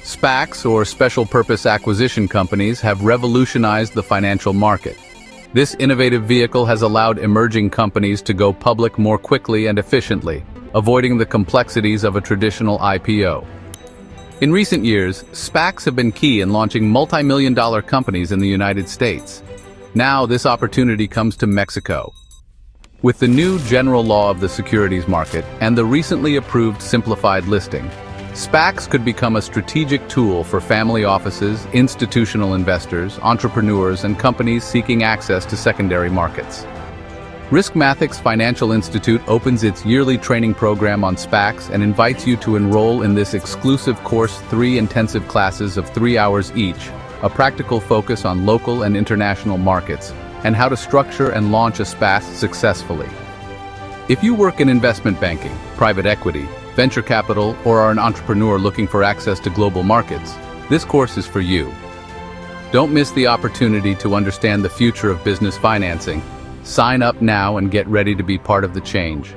SPACs, or Special Purpose Acquisition Companies, have revolutionized the financial market. This innovative vehicle has allowed emerging companies to go public more quickly and efficiently, avoiding the complexities of a traditional IPO. In recent years, SPACs have been key in launching multi-million-dollar companies in the United States. Now, this opportunity comes to Mexico. With the new general law of the securities market and the recently approved simplified listing, SPACs could become a strategic tool for family offices, institutional investors, entrepreneurs, and companies seeking access to secondary markets. RiskMathics Financial Institute opens its yearly training program on SPACs and invites you to enroll in this exclusive course: 3 intensive classes of 3 hours each, a practical focus on local and international markets, and how to structure and launch a SPAC successfully. If you work in investment banking, private equity, venture capital, or are an entrepreneur looking for access to global markets, this course is for you. Don't miss the opportunity to understand the future of business financing. Sign up now and get ready to be part of the change.